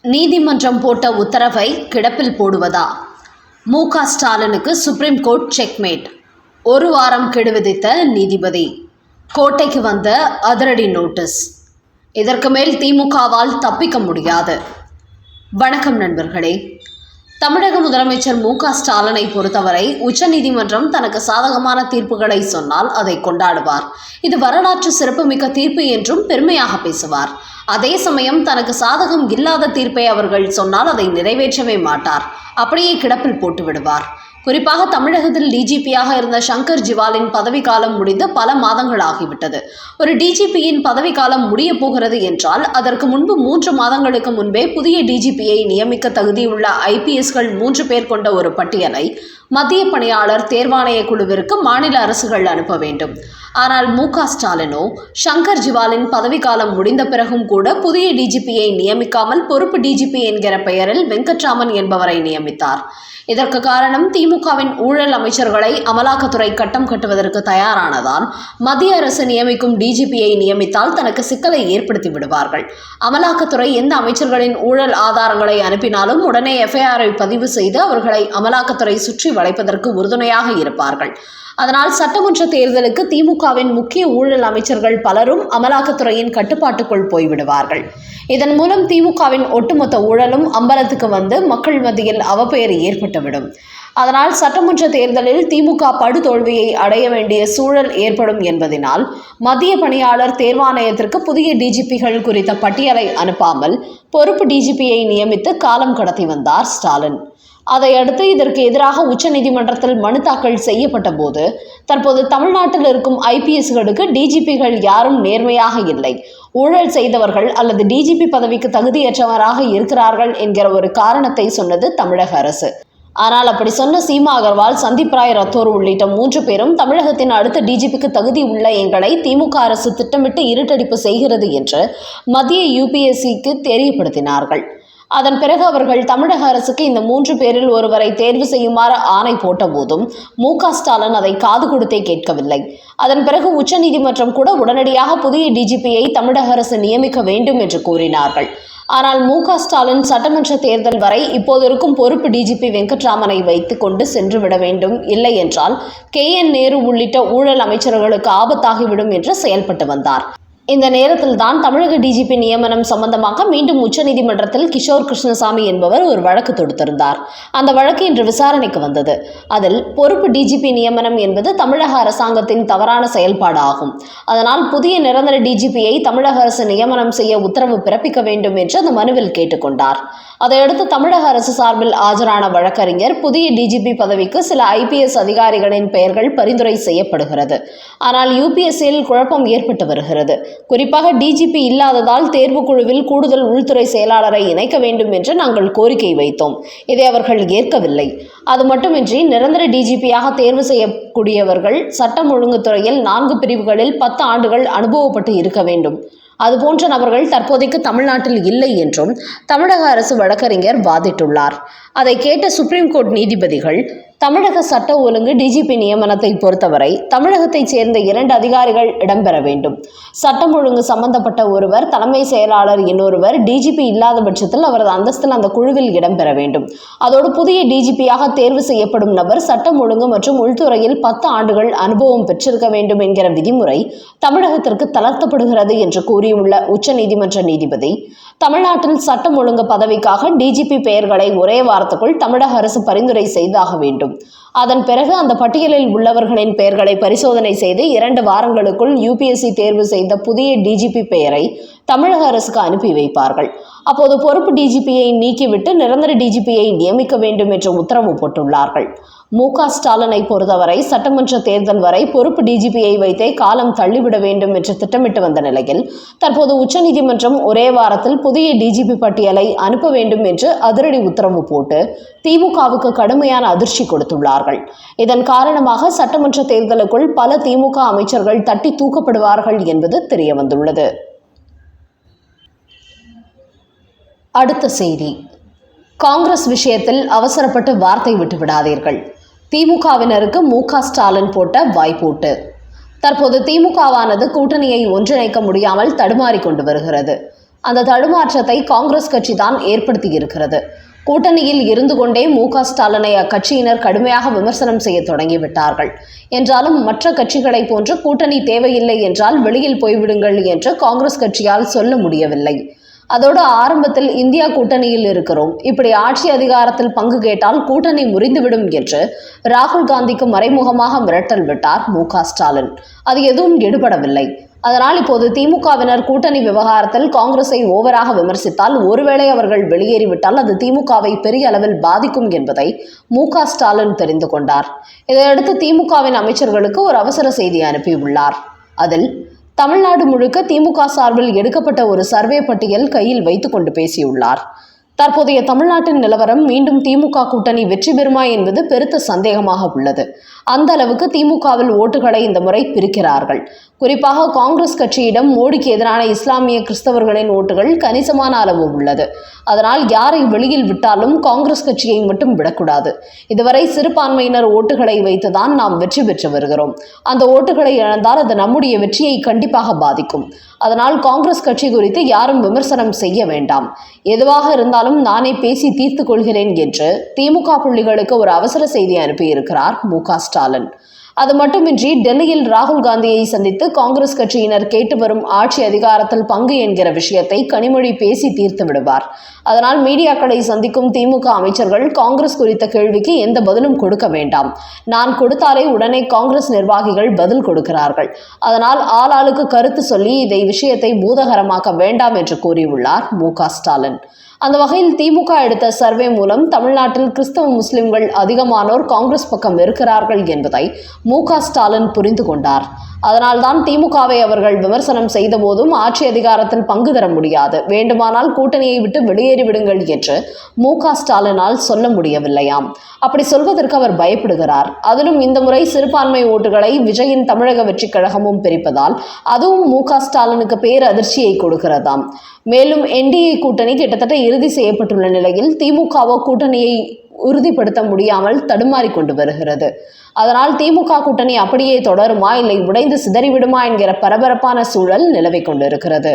நீதிமன்றம் போட்ட உத்தரவை கிடப்பில் போடுவதா? மு.க. ஸ்டாலினுக்கு சுப்ரீம் கோர்ட் செக்மேட். ஒரு வாரம் கெடு விதித்த நீதிபதி. கோட்டைக்கு வந்த அதிரடி நோட்டீஸ். இதற்கு மேல் திமுகவால் தப்பிக்க முடியாது. வணக்கம் நண்பர்களே. தமிழக முதலமைச்சர் மு.க. ஸ்டாலினை பொறுத்தவரை உச்சநீதிமன்றம் தனக்கு சாதகமான தீர்ப்புகளை சொன்னால் அதை கொண்டாடுவார். இது வரலாற்று சிறப்புமிக்க தீர்ப்பு என்றும் பெருமையாக பேசுவார். அதே சமயம் தனக்கு சாதகம் இல்லாத தீர்ப்பை அவர்கள் சொன்னால் அதை நிறைவேற்றவே மாட்டார். அப்படியே கிடப்பில் போட்டு விடுவார். குறிப்பாக தமிழகத்தில் டிஜிபியாக இருந்த சங்கர் ஜிவாலின் பதவிக்காலம் முடிந்து பல மாதங்கள் ஆகிவிட்டது. ஒரு டிஜிபியின் பதவிக்காலம் முடிய போகிறது என்றால் அதற்கு முன்பு 3 மாதங்களுக்கு முன்பே புதிய டிஜிபியை நியமிக்க தகுதியுள்ள ஐபிஎஸ்கள் 3 பேர் கொண்ட ஒரு பட்டியலை மத்திய பணியாளர் தேர்வாணைய குழுவிற்கு மாநில அரசுகள் அனுப்ப வேண்டும். ஆனால் மு.க. ஸ்டாலினோ சங்கர் ஜிவாலின் பதவிக்காலம் முடிந்த பிறகும் கூட புதிய டிஜிபியை நியமிக்காமல் பொறுப்பு டிஜிபி என்கிற பெயரில் வெங்கட்ராமன் என்பவரை நியமித்தார். இதற்கு காரணம் திமுகவின் ஊழல் அமைச்சர்களை அமலாக்கத்துறை கட்டம் கட்டுவதற்கு தயாரானதால் மத்திய அரசு நியமிக்கும் டிஜிபியை நியமித்தால் தனக்கு சிக்கலை ஏற்படுத்தி விடுவார்கள். அமலாக்கத்துறை எந்த அமைச்சர்களின் ஊழல் ஆதாரங்களை அனுப்பினாலும் உடனே எஃப்ஐஆரை பதிவு செய்து அவர்களை அமலாக்கத்துறை சுற்றி வளைப்பதற்கு உறுதுணையாக இருப்பார்கள். அதனால் சட்டமன்ற தேர்தலுக்கு திமுகவின் முக்கிய ஊழல் அமைச்சர்கள் பலரும் அமலாக்கத்துறையின் கட்டுப்பாட்டுக்குள் போய்விடுவார்கள். இதன் மூலம் திமுகவின் ஒட்டுமொத்த ஊழலும் அம்பலத்துக்கு வந்து மக்கள் மத்தியில் அவப்பெயர் ஏற்பட்டுவிடும். அதனால் சட்டமன்ற தேர்தலில் திமுக படுதோல்வியை அடைய வேண்டிய சூழல் ஏற்படும் என்பதனால் மத்திய பணியாளர் தேர்வாணையத்திற்கு புதிய டிஜிபிகள் குறித்த பட்டியலை அனுப்பாமல் பொறுப்பு டிஜிபியை நியமித்து காலம் கடத்தி வந்தார் ஸ்டாலின். அதையடுத்து இதற்கு எதிராக உச்சநீதிமன்றத்தில் மனு தாக்கல் செய்யப்பட்ட போது தற்போது தமிழ்நாட்டில் இருக்கும் ஐபிஎஸ்களுக்கு டிஜிபிகள் யாரும் நேர்மையாக இல்லை, ஊழல் செய்தவர்கள் அல்லது டிஜிபி பதவிக்கு தகுதியற்றவராக இருக்கிறார்கள் என்கிற ஒரு காரணத்தை சொன்னது தமிழக அரசு. ஆனால் அப்படி சொன்ன சீமா அகர்வால், சந்தீப் ராய் ரத்தோர் உள்ளிட்ட 3 பேரும் தமிழகத்தின் அடுத்த டிஜிபிக்கு தகுதி உள்ள எங்களை திமுக அரசு திட்டமிட்டு இருட்டடிப்பு செய்கிறது என்று மத்திய யுபிஎஸ்சிக்கு தெரியப்படுத்தினார்கள். அதன் பிறகு அவர்கள் தமிழக அரசுக்கு இந்த 3 பேரில் ஒருவரை தேர்வு செய்யுமாறு ஆணை போட்ட போதும் மு.க. ஸ்டாலின் அதை காது கொடுத்தே கேட்கவில்லை. அதன் பிறகு உச்சநீதிமன்றம் கூட உடனடியாக புதிய டிஜிபியை தமிழக அரசு நியமிக்க வேண்டும் என்று கூறினார்கள். ஆனால் மு.க. ஸ்டாலின் சட்டமன்ற தேர்தல் வரை இப்போது இருக்கும் பொறுப்பு டிஜிபி வெங்கட்ராமனை வைத்துக் கொண்டு சென்று விட வேண்டும், இல்லை என்றால் KN நேரு உள்ளிட்ட ஊழல் அமைச்சர்களுக்கு ஆபத்தாகிவிடும் என்று செயல்பட்டு வந்தார். இந்த நேரத்தில் தான் தமிழக டிஜிபி நியமனம் சம்பந்தமாக மீண்டும் உச்சநீதிமன்றத்தில் கிஷோர் கிருஷ்ணசாமி என்பவர் ஒரு வழக்கு தொடுத்திருந்தார். அந்த வழக்கு இன்று விசாரணைக்கு வந்தது. அதில் பொறுப்பு டிஜிபி நியமனம் என்பது தமிழக அரசாங்கத்தின் தவறான செயல்பாடு ஆகும். அதனால் புதிய நிரந்தர டிஜிபியை தமிழக அரசு நியமனம் செய்ய உத்தரவு பிறப்பிக்க வேண்டும் என்று அந்த மனுவில் கேட்டுக்கொண்டார். அதையடுத்து தமிழக அரசு சார்பில் ஆஜரான வழக்கறிஞர் புதிய டிஜிபி பதவிக்கு சில ஐபிஎஸ் அதிகாரிகளின் பெயர்கள் பரிந்துரை செய்யப்படுகிறது. ஆனால் யுபிஎஸ்சியில் குழப்பம் ஏற்பட்டு வருகிறது. குறிப்பாக டிஜிபி இல்லாததால் தேர்வுக்குழுவில் கூடுதல் உள்துறை செயலாளரை இணைக்க வேண்டும் என்று நாங்கள் கோரிக்கை வைத்தோம். இதை அவர்கள் ஏற்கவில்லை. அது மட்டுமின்றி நிரந்தர டிஜிபியாக தேர்வு செய்யக்கூடியவர்கள் சட்டம் ஒழுங்கு துறையில் 4 பிரிவுகளில் 10 ஆண்டுகள் அனுபவப்பட்டு இருக்க வேண்டும். அதுபோன்ற நபர்கள் தற்போதைக்கு தமிழ்நாட்டில் இல்லை என்றும் தமிழக அரசு வழக்கறிஞர் வாதிட்டுள்ளார். அதை கேட்ட சுப்ரீம் கோர்ட் நீதிபதிகள், தமிழக சட்ட ஒழுங்கு டிஜிபி நியமனத்தை பொறுத்தவரை தமிழகத்தைச் சேர்ந்த 2 அதிகாரிகள் இடம்பெற வேண்டும். சட்டம் ஒழுங்கு சம்பந்தப்பட்ட ஒருவர், தலைமை செயலாளர் இன்னொருவர். டிஜிபி இல்லாத பட்சத்தில் அவரது அந்தஸ்தில் அந்த குழுவில் இடம்பெற வேண்டும். அதோடு புதிய டிஜிபியாக தேர்வு செய்யப்படும் நபர் சட்டம் ஒழுங்கு மற்றும் உள்துறையில் 10 ஆண்டுகள் அனுபவம் பெற்றிருக்க வேண்டும் என்கிற விதிமுறை தமிழகத்திற்கு தளர்த்தப்படுகிறது என்று கூறியுள்ள உச்சநீதிமன்ற நீதிபதி, தமிழ்நாட்டில் சட்டம் ஒழுங்கு பதவிக்காக டிஜிபி பெயர்களை ஒரே வாரத்துக்குள் தமிழக அரசு பரிந்துரை செய்தாக வேண்டும். அதன் பிறகு அந்த பட்டியலில் உள்ளவர்களின் பெயர்களை பரிசோதனை செய்து 2 வாரங்களுக்குள் யுபிஎஸ்சி தேர்வு செய்த புதிய டிஜிபி பெயரை தமிழக அரசுக்கு அனுப்பி வைப்பார்கள். அப்போது பொறுப்பு டிஜிபியை நீக்கிவிட்டு நிரந்தர டிஜிபியை நியமிக்க வேண்டும் என்று உத்தரவு போட்டுள்ளார்கள். மு.க. ஸ்டாலினை பொறுத்தவரை சட்டமன்ற தேர்தல் வரை பொறுப்பு டிஜிபியை வைத்தே காலம் தள்ளிவிட வேண்டும் என்று திட்டமிட்டு வந்த நிலையில் தற்போது உச்சநீதிமன்றம் ஒரே வாரத்தில் புதிய டிஜிபி பட்டியலை அனுப்ப வேண்டும் என்று அதிரடி உத்தரவு போட்டு திமுகவுக்கு கடுமையான அதிர்ச்சி கொடுத்துள்ளார்கள். இதன் காரணமாக சட்டமன்ற தேர்தலுக்குள் பல திமுக அமைச்சர்கள் தட்டி தூக்கப்படுவார்கள் என்பது தெரியவந்துள்ளது. அடுத்த செய்தி. காங்கிரஸ் விஷயத்தில் அவசரப்பட்டு வார்த்தை விட்டு விடாதீர்கள். திமுகவினருக்கு மு.க. ஸ்டாலின் போட்ட வாய்ப்பூட்டு. தற்போது திமுகவானது கூட்டணியை ஒன்றிணைக்க முடியாமல் தடுமாறி கொண்டு வருகிறது. அந்த தடுமாற்றத்தை காங்கிரஸ் கட்சி தான் ஏற்படுத்தியிருக்கிறது. கூட்டணியில் இருந்து கொண்டே மு.க. ஸ்டாலினை அக்கட்சியினர் கடுமையாக விமர்சனம் செய்ய தொடங்கிவிட்டார்கள். என்றாலும் மற்ற கட்சிகளைப் போன்று கூட்டணி தேவையில்லை என்றால் வெளியில் போய்விடுங்கள் என்று காங்கிரஸ் கட்சியால் சொல்ல முடியவில்லை. அதோடு ஆரம்பத்தில் இந்தியா கூட்டணியில் இருக்கிறோம், இப்படி ஆட்சி அதிகாரத்தில் பங்கு கேட்டால் கூட்டணி முறிந்துவிடும் என்று ராகுல் காந்திக்கு மறைமுகமாக மிரட்டல் விட்டார் மு.க. ஸ்டாலின். அது எதுவும் எடுபடவில்லை. அதனால் இப்போது திமுகவினர் கூட்டணி விவகாரத்தில் காங்கிரஸை ஓவராக விமர்சித்தால், ஒருவேளை அவர்கள் வெளியேறிவிட்டால் அது திமுகவை பெரிய அளவில் பாதிக்கும் என்பதை மு.க. ஸ்டாலின் தெரிந்து கொண்டார். இதையடுத்து திமுகவின் அமைச்சர்களுக்கு ஒரு அவசர செய்தி அனுப்பியுள்ளார். அதில் தமிழ்நாடு முழுக்க திமுக சார்பில் எடுக்கப்பட்ட ஒரு சர்வே பட்டியல் கையில் வைத்துக்கொண்டு பேசியுள்ளார். தற்போதைய தமிழ்நாட்டின் நிலவரம் மீண்டும் திமுக கூட்டணி வெற்றி பெறுமா என்பது பெருத்த சந்தேகமாக உள்ளது. அந்த அளவுக்கு திமுகவில் ஓட்டுகளை இந்த முறை பிரிக்கிறார்கள். குறிப்பாக காங்கிரஸ் கட்சியிடம் மோடிக்கு எதிரான இஸ்லாமிய கிறிஸ்தவர்களின் ஓட்டுகள் கணிசமான அளவு உள்ளது. அதனால் யாரை வெளியில் விட்டாலும் காங்கிரஸ் கட்சியை மட்டும் விடக்கூடாது. இதுவரை சிறுபான்மையினர் ஓட்டுகளை வைத்துதான் நாம் வெற்றி பெற்று வருகிறோம். அந்த ஓட்டுகளை இழந்தால் அது நம்முடைய வெற்றியை கண்டிப்பாக பாதிக்கும். அதனால் காங்கிரஸ் கட்சி குறித்து யாரும் விமர்சனம் செய்ய வேண்டாம். எதுவாக இருந்தாலும் நானே பேசி தீர்த்து கொள்கிறேன் என்று திமுக புள்ளிகளுக்கு ஒரு அவசர செய்தி அனுப்பியிருக்கிறார் மு.க. ஸ்டாலின். அது மட்டுமின்றி டெல்லியில் ராகுல் காந்தியை சந்தித்து காங்கிரஸ் கட்சியினர் கேட்டு வரும் ஆட்சி அதிகாரத்தில் பங்கு என்கிற விஷயத்தை கனிமொழி பேசி தீர்த்து விடுவார். அதனால் மீடியாக்களை சந்திக்கும் திமுக அமைச்சர்கள் காங்கிரஸ் குறித்த கேள்விக்கு எந்த பதிலும் கொடுக்க வேண்டாம். நான் கொடுத்தாலே உடனே காங்கிரஸ் நிர்வாகிகள் பதில் கொடுக்கிறார்கள். அதனால் ஆளாளுக்கு கருத்து சொல்லி இதை விஷயத்தை பூதகரமாக்க வேண்டாம் என்று கூறியுள்ளார் மு.க. ஸ்டாலின். அந்த வகையில் திமுக எடுத்த சர்வே மூலம் தமிழ்நாட்டில் கிறிஸ்தவ முஸ்லிம்கள் அதிகமானோர் காங்கிரஸ் பக்கம் இருக்கிறார்கள் என்பதை மு.க. ஸ்டாலின் புரிந்து கொண்டார். அதனால்தான் திமுகவை அவர்கள் விமர்சனம் செய்த போதும் ஆட்சி அதிகாரத்தில் பங்கு தர முடியாது, வேண்டுமானால் கூட்டணியை விட்டு வெளியேறிவிடுங்கள் என்று மு.க. ஸ்டாலினால் சொல்ல முடியவில்லையாம். அப்படி சொல்வதற்கு அவர் பயப்படுகிறார். அதிலும் இந்த முறை சிறுபான்மை ஓட்டுகளை விஜயின் தமிழக வெற்றி கழகமும் பிரிப்பதால் அதுவும் மு.க. ஸ்டாலினுக்கு பேரதிர்ச்சியை கொடுக்கிறதாம். மேலும் என்டிஏ கூட்டணி கிட்டத்தட்ட இறுதி செய்யப்பட்டுள்ள நிலையில் திமுகவோ கூட்டணியை உறுதிப்படுத்த முடியாமல் தடுமாறி கொண்டு வருகிறது. அதனால் திமுக கூட்டணி அப்படியே தொடருமா இல்லை உடைந்து சிதறிவிடுமா என்கிற பரபரப்பான சூழல் நிலவிக் கொண்டிருக்கிறது.